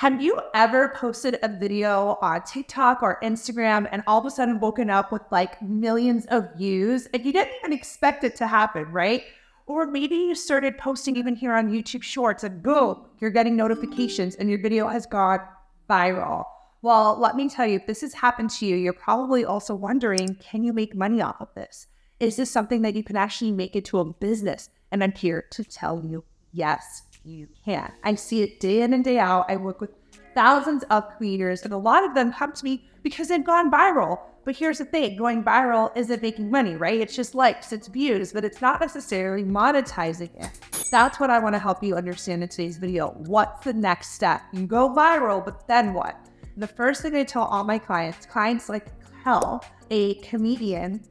Have you ever posted a video on TikTok or Instagram and all of a sudden woken up with like millions of views and you didn't even expect it to happen, right? Or maybe you started posting even here on YouTube Shorts and boom, you're getting notifications and your video has gone viral. Well, let me tell you, if this has happened to you, you're probably also wondering, can you make money off of this? Is this something that you can actually make into a business? And I'm here to tell you, yes, you can. I see it day in and day out. I work with thousands of creators and a lot of them come to me because they've gone viral. But here's the thing, going viral isn't making money, right? It's just likes, it's views, but it's not necessarily monetizing it. That's what I want to help you understand in today's video. What's the next step? You go viral, but then what? The first thing I tell all my clients like Hell, a comedian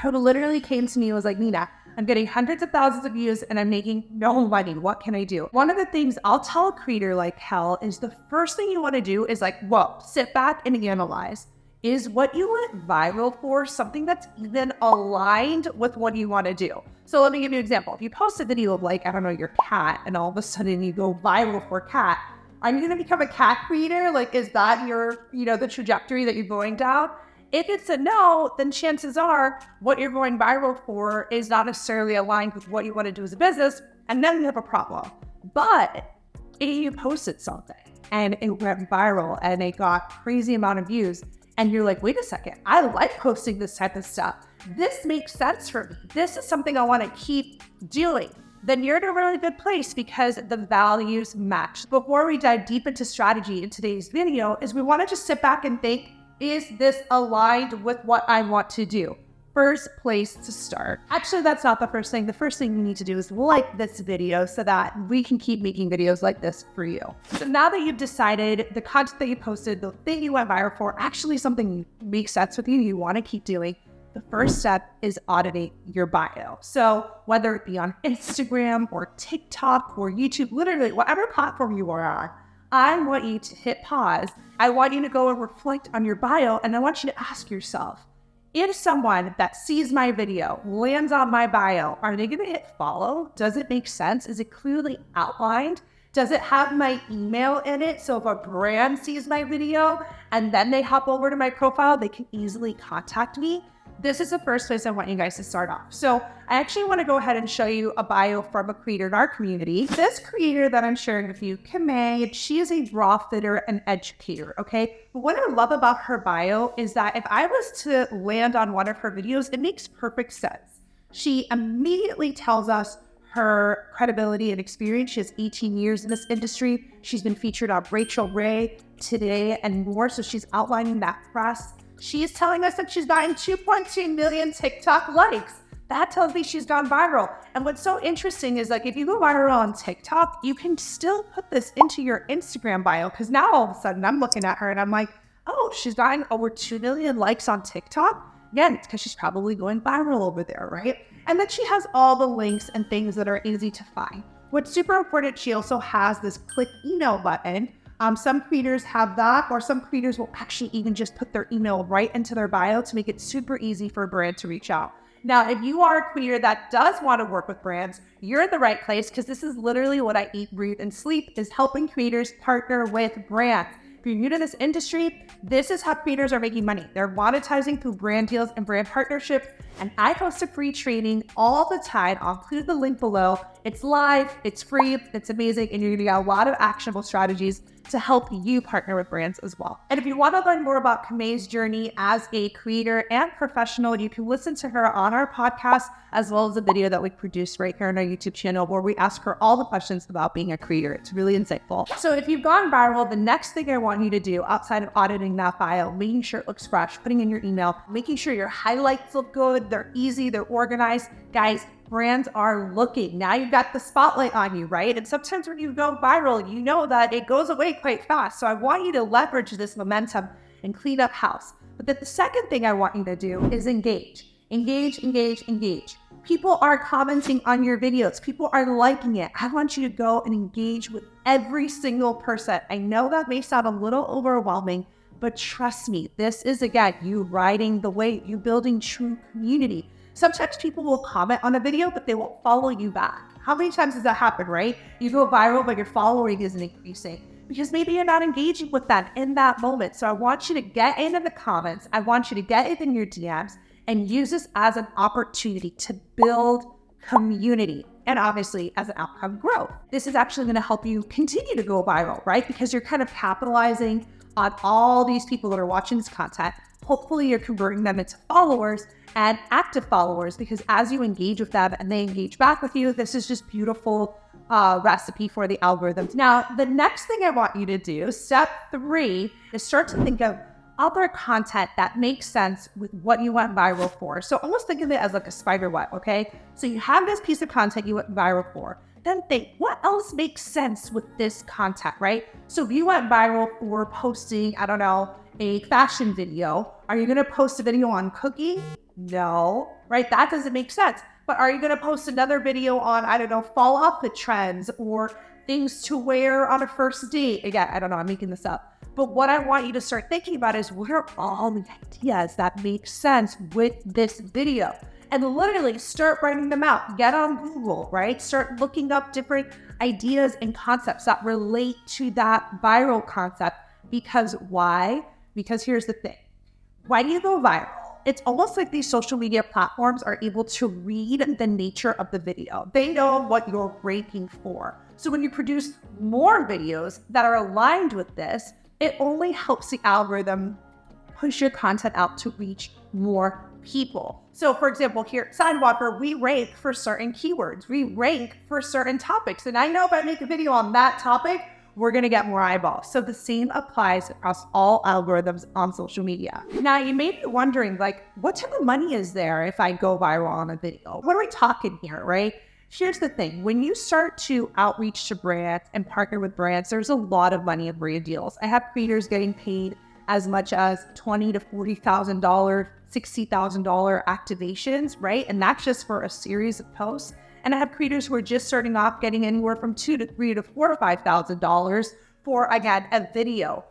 who literally came to me and was like, Nina, I'm getting hundreds of thousands of views and I'm making no money. What can I do? One of the things I'll tell a creator like Hell is the first thing you want to do is like, whoa, sit back and analyze. Is what you went viral for something that's even aligned with what you want to do? So let me give you an example. If you post a video of like, I don't know, your cat and all of a sudden you go viral for cat, are you going to become a cat creator? Like, is that your, the trajectory that you're going down? If it's a no, then chances are what you're going viral for is not necessarily aligned with what you want to do as a business, and then you have a problem. But if you posted something and it went viral and it got crazy amount of views, and you're like, wait a second, I like posting this type of stuff. This makes sense for me. This is something I want to keep doing. Then you're in a really good place because the values match. Before we dive deep into strategy in today's video is we want to just sit back and think, is this aligned with what I want to do? First place to start. Actually, that's not the first thing. The first thing you need to do is like this video so that we can keep making videos like this for you. So now that you've decided the content that you posted, the thing you went viral for, actually something makes sense with you want to keep doing, the first step is auditing your bio. So whether it be on Instagram or TikTok or YouTube, literally whatever platform you are on, I want you to hit pause. I want you to go and reflect on your bio, and I want you to ask yourself, if someone that sees my video, lands on my bio, are they going to hit follow? Does it make sense? Is it clearly outlined? Does it have my email in it? So if a brand sees my video and then they hop over to my profile, they can easily contact me. This is the first place I want you guys to start off. So I actually want to go ahead and show you a bio from a creator in our community. This creator that I'm sharing with you, Kamei, she is a bra fitter and educator, okay? But what I love about her bio is that if I was to land on one of her videos, it makes perfect sense. She immediately tells us her credibility and experience. She has 18 years in this industry. She's been featured on Rachel Ray, Today, and more. So she's outlining that press. She is telling us that she's gotten 2.2 million TikTok likes. That tells me she's gone viral. And what's so interesting is like, if you go viral on TikTok, you can still put this into your Instagram bio. Because now all of a sudden I'm looking at her and I'm like, oh, she's gotten over 2 million likes on TikTok. Again, it's because she's probably going viral over there, right? And then she has all the links and things that are easy to find. What's super important, she also has this click email button. Some creators have that, or some creators will actually even just put their email right into their bio to make it super easy for a brand to reach out. Now, if you are a creator that does want to work with brands, you're in the right place because this is literally what I eat, breathe, and sleep is helping creators partner with brands. If you're new to this industry, this is how creators are making money. They're monetizing through brand deals and brand partnerships. And I host a free training all the time. I'll include the link below. It's live, it's free, it's amazing, and you're gonna get a lot of actionable strategies to help you partner with brands as well. And if you want to learn more about Kamei's journey as a creator and professional, you can listen to her on our podcast, as well as a video that we produced right here on our YouTube channel where we ask her all the questions about being a creator. It's really insightful. So if you've gone viral, the next thing I want you to do outside of auditing that bio, making sure it looks fresh, putting in your email, making sure your highlights look good, they're easy, they're organized. Guys, brands are looking. Now you've got the spotlight on you, right? And sometimes when you go viral, you know that it goes away quite fast. So I want you to leverage this momentum and clean up house. But then the second thing I want you to do is engage. Engage, engage, engage. People are commenting on your videos. People are liking it. I want you to go and engage with every single person. I know that may sound a little overwhelming, but trust me, this is, again, you riding the wave, you building true community. Sometimes people will comment on a video, but they won't follow you back. How many times does that happen, right? You go viral, but your following isn't increasing. because maybe you're not engaging with them in that moment. So I want you to get into the comments. I want you to get it in your DMs and use this as an opportunity to build community and obviously as an outcome growth. This is actually going to help you continue to go viral, right? Because you're kind of capitalizing on all these people that are watching this content. Hopefully you're converting them into followers and active followers, because as you engage with them and they engage back with you, this is just beautiful recipe for the algorithms. Now, the next thing I want you to do, step 3, is start to think of other content that makes sense with what you went viral for. So almost think of it as like a spider web, okay? So you have this piece of content you went viral for. Then think, what else makes sense with this content, right? So if you went viral for posting, I don't know, a fashion video, are you gonna post a video on cooking? No, right? That doesn't make sense. But are you gonna post another video on, I don't know, fall outfit trends or things to wear on a first date? Again, I don't know, I'm making this up. But what I want you to start thinking about is, what are all the ideas that make sense with this video? And literally start writing them out. Get on Google, right? Start looking up different ideas and concepts that relate to that viral concept. Because why? Because here's the thing. Why do you go viral? It's almost like these social media platforms are able to read the nature of the video. They know what you're ranking for. So when you produce more videos that are aligned with this, it only helps the algorithm push your content out to reach more people. So for example, here at Sidewalker, we rank for certain keywords. We rank for certain topics. And I know if I make a video on that topic, we're going to get more eyeballs. So the same applies across all algorithms on social media. Now you may be wondering, like, what type of money is there if I go viral on a video? What are we talking here, right? Here's the thing. When you start to outreach to brands and partner with brands, there's a lot of money in brand deals. I have creators getting paid as much as $20,000 to $40,000, $60,000 activations, right? And that's just for a series of posts. And I have creators who are just starting off getting anywhere from $2,000 to $3,000 to $4,000 to $5,000 for, again, a video.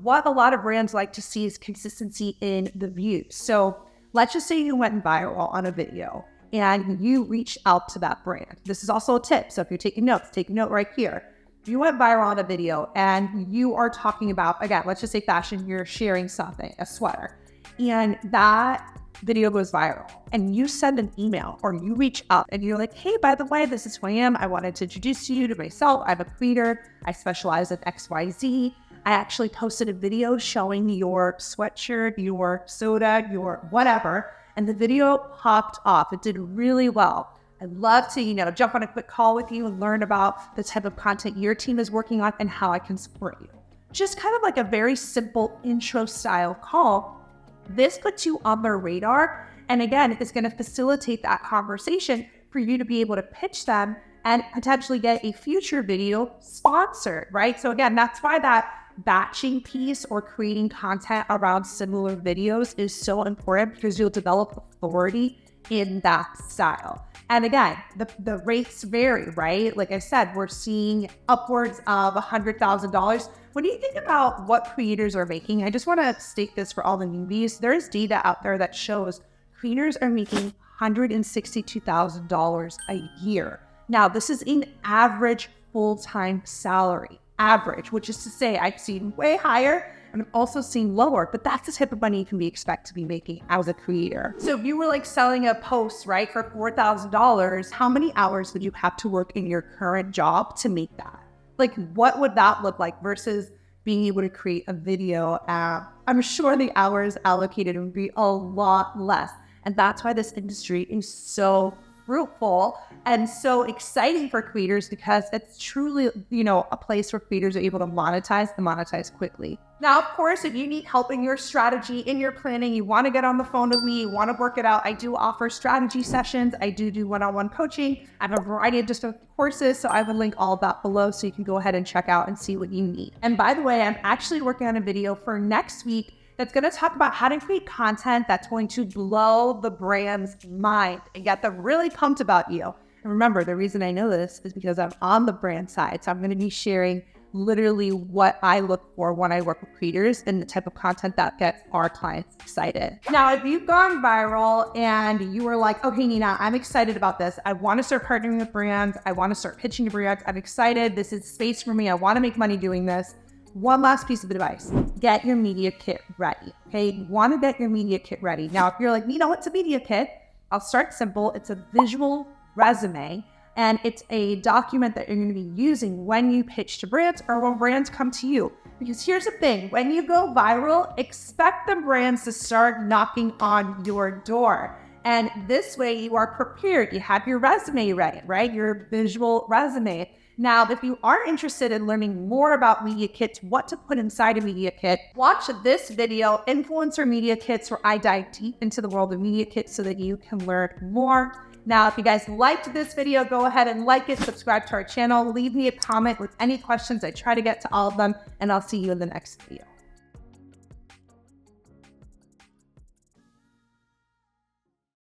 What a lot of brands like to see is consistency in the views. So let's just say you went viral on a video and you reach out to that brand. This is also a tip. So if you're taking notes, take a note right here. If you went viral on a video and you are talking about, again, let's just say fashion, you're sharing something, a sweater, and that video goes viral and you send an email or you reach out and you're like, hey, by the way, this is who I am. I wanted to introduce you to myself. I'm a creator. I specialize in XYZ. I actually posted a video showing your sweatshirt, your soda, your whatever, and the video popped off. It did really well. I'd love to, jump on a quick call with you and learn about the type of content your team is working on and how I can support you. Just kind of like a very simple intro style call. This puts you on their radar. And again, it's going to facilitate that conversation for you to be able to pitch them and potentially get a future video sponsored, right? So again, that's why that batching piece or creating content around similar videos is so important, because you'll develop authority in that style. And again, the rates vary, right? Like I said, we're seeing upwards of $100,000. When you think about what creators are making, I just want to state this for all the newbies. There is data out there that shows creators are making $162,000 a year. Now, this is an average full-time salary, average, which is to say I've seen way higher and I've also seen lower, but that's the type of money you can expect to be making as a creator. So if you were like selling a post, right, for $4,000, how many hours would you have to work in your current job to make that? Like, what would that look like versus being able to create a video? I'm sure the hours allocated would be a lot less. And that's why this industry is so fruitful and so exciting for creators, because it's truly, a place where creators are able to monetize and monetize quickly. Now, of course, if you need help in your strategy, in your planning, you want to get on the phone with me, you want to work it out, I do offer strategy sessions. I do one-on-one coaching. I have a variety of different courses, so I will link all of that below so you can go ahead and check out and see what you need. And by the way, I'm actually working on a video for next week that's going to talk about how to create content that's going to blow the brand's mind and get them really pumped about you. And remember, the reason I know this is because I'm on the brand side. So I'm going to be sharing literally what I look for when I work with creators and the type of content that gets our clients excited. Now, if you've gone viral and you were like, okay, Nina, I'm excited about this. I want to start partnering with brands. I want to start pitching to brands. I'm excited. This is space for me. I want to make money doing this. One last piece of advice, get your media kit ready, okay? You want to get your media kit ready. Now, if you're like, Nina, what's a media kit? I'll start simple. It's a visual resume, and it's a document that you're going to be using when you pitch to brands or when brands come to you. Because here's the thing, when you go viral, expect the brands to start knocking on your door. And this way you are prepared. You have your resume ready, right? Your visual resume. Now, if you are interested in learning more about media kits, what to put inside a media kit, watch this video, Influencer Media Kits, where I dive deep into the world of media kits so that you can learn more. Now, if you guys liked this video, go ahead and like it, subscribe to our channel, leave me a comment with any questions. I try to get to all of them, and I'll see you in the next video.